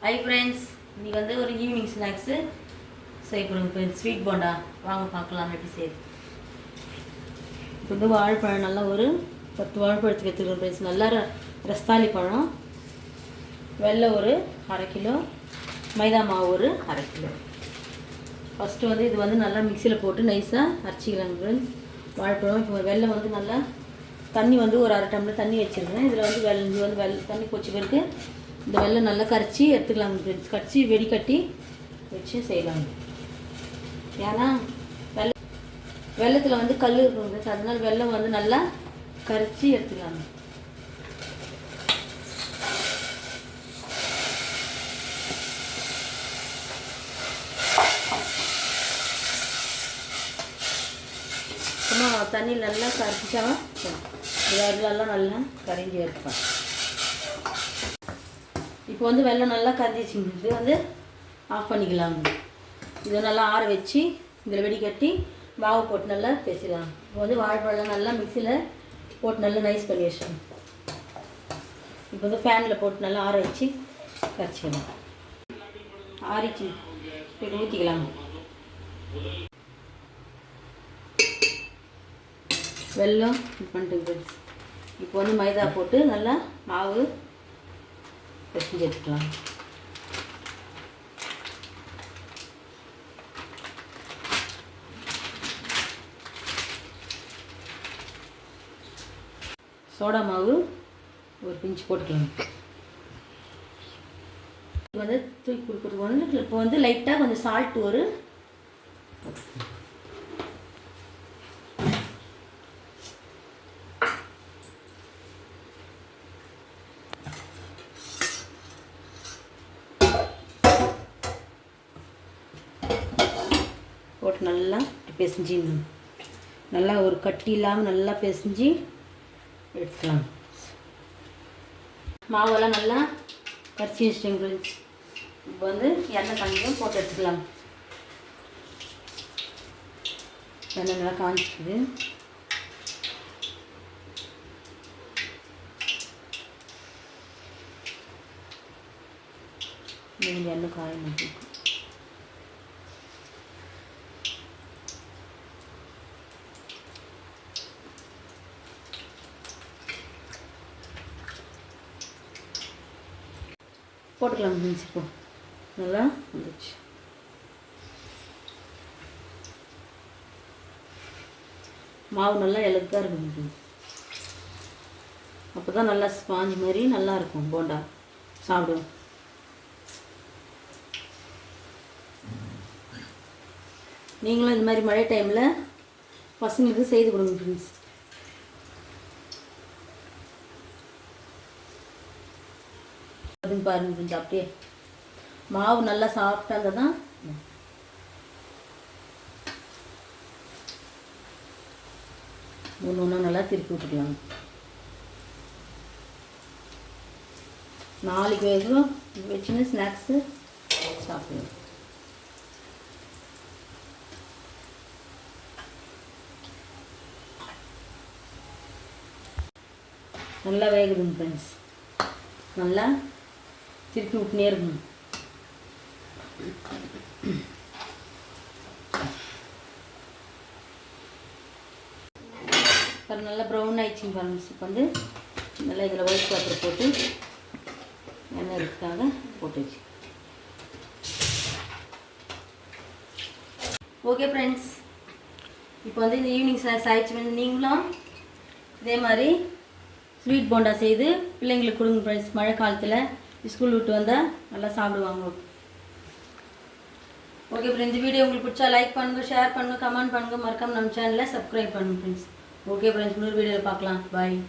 Hi friends, இன்றைக்கி வந்து ஒரு ஈவினிங் ஸ்நாக்ஸு செய்ய போகிறோங்க ஃப்ரெண்ட்ஸ். ஸ்வீட் போண்டா வாங்க பார்க்கலாம் எப்படி செய்யுது. இப்போ வந்து வாழைப்பழம் நல்லா ஒரு 10 வாழைப்பழத்துக்கு எடுத்துக்கிறோம் ஃப்ரெண்ட்ஸ். நல்லா ரஸ்தாளி பழம், வெல்லம் ஒரு 1/2 கிலோ, மைதா மாவு ஒரு 1/2 கிலோ. ஃபஸ்ட்டு வந்து இது வந்து நல்லா மிக்சியில் போட்டு நைஸாக அரைச்சிக்கலாங்க ஃப்ரெண்ட்ஸ். வாழைப்பழம் இப்போ வெல்லம் வந்து நல்லா தண்ணி வந்து ஒரு 1/2 டம்ளர் தண்ணி வச்சுருக்கேன். இதில் வந்து வெல்லம் தண்ணி கொச்சி பிறகு இந்த வெல்லம் நல்லா கரைச்சி எடுத்துக்கலாங்க ஃப்ரெண்ட்ஸ். கரைச்சி வெடிக்கட்டி வச்சு செய்யலாங்க. ஏன்னா வெல்லத்தில் வந்து கல் இருக்கும் ஃப்ரெண்ட்ஸ், அதனால வெல்லம் வந்து நல்லா கரைச்சி எடுத்துக்கலாங்க. சும்மா தண்ணி நல்லா கரைச்சா வெள்ளெல்லாம் நல்லா கரைஞ்சி எடுப்பேன். இப்போ வந்து வெல்லம் நல்லா கரைஞ்சிச்சிங்க. இது வந்து ஆஃப் பண்ணிக்கலாங்க. இதை நல்லா ஆற வச்சு இதில் வெடிக்கட்டி மாவு போட்டு நல்லா பேசிடலாம். இப்போ வந்து வாழைப்பழம் நல்லா மிக்சியில் போட்டு நல்லா நைஸ் பண்ணி வச்சிடணும். இப்போ வந்து ஃபேனில் போட்டு நல்லா ஆற வச்சு கரைச்சிக்கலாம். ஆறிச்சு இப்போ ஊற்றிக்கலாங்க. வெல்லம் இது பண்ணிட்டு இப்போ வந்து மைதா போட்டு நல்லா மாவு பிசைஞ்சு எடுத்துக்கலாம். சோடா மாவு ஒரு பிஞ்சு போட்டுக்கலாம். இது வந்து தூக்கி கொடுக்குறது வந்து இப்போ வந்து லைட்டாக கொஞ்சம் சால்ட் ஒரு போட்டு நல்லா பிசைஞ்சிடணும். நல்லா ஒரு கட்டி இல்லாமல் நல்லா பிசைஞ்சு எடுத்துக்கலாம். மாவெல்லாம் நல்லா கரைச்சி வச்சுட்டேங்க. இப்போ வந்து எண்ணெய் காஞ்சும் போட்டு எடுத்துக்கலாம். எண்ணெய் நல்லா காஞ்சிக்குது. எண்ணெய் காய மாட்டேன். போட்டுக்கலாம் ஃப்ரெண்ட்ஸ். இப்போ நல்லா வந்துச்சு. மாவு நல்லா எலக்காக இருக்கும். அப்போ தான் நல்லா ஸ்பாஞ்ச் மாதிரி நல்லா இருக்கும் போண்டா சாப்பிடுவோம். நீங்களும் இந்த மாதிரி மழை டைமில் பசங்களுக்கு செய்து கொடுங்க ஃப்ரெண்ட்ஸ். பாருங்க கொஞ்சம் அப்படியே மாவு நல்லா சாஃப்டாக தான் ஒன்று ஒன்றா நல்லா திருப்பி விட்டுக்கலாம். நாளைக்கு வரைக்கும் வச்சுன்னு ஸ்நாக்ஸு சாப்பிடுவோம். நல்லா வேகுதுங்க ஃப்ரெண்ட்ஸ். நல்லா திருப்பி விட்டுனே இருக்கணும். பாருங்கள் நல்லா ப்ரௌன் ஆயிடுச்சுங்க பாருங்கள். இப்போ வந்து நல்லா இதில் ஒயிட் பேப்பர் போட்டு எண்ணெய் இருக்கிறதுக்காக போட்டு வச்சு. ஓகே ஃப்ரெண்ட்ஸ், இப்போ வந்து இந்த ஈவினிங் ஸ்நாக்ஸ் ஆயிடுச்சு வந்து நீங்களும் இதே மாதிரி ஸ்வீட் போண்டா செய்து பிள்ளைங்களுக்கு கொடுங்க ஃப்ரெண்ட்ஸ். மழை காலத்தில் ஸ்கூல் விட்டு வந்தால் நல்லா சாப்பிடுவாங்க. ஓகே ஃப்ரெண்ட்ஸ், இந்த வீடியோ உங்களுக்கு பிடிச்சா லைக் பண்ணுங்கள், ஷேர் பண்ணுங்கள், கமெண்ட் பண்ணுங்கள், மறக்காமல் நம்ம சேனலில் சப்ஸ்கிரைப் பண்ணுங்கள் ஃப்ரெண்ட்ஸ். ஓகே ஃப்ரெண்ட்ஸ், இன்னொரு வீடியோவில் பார்க்கலாம். பாய்.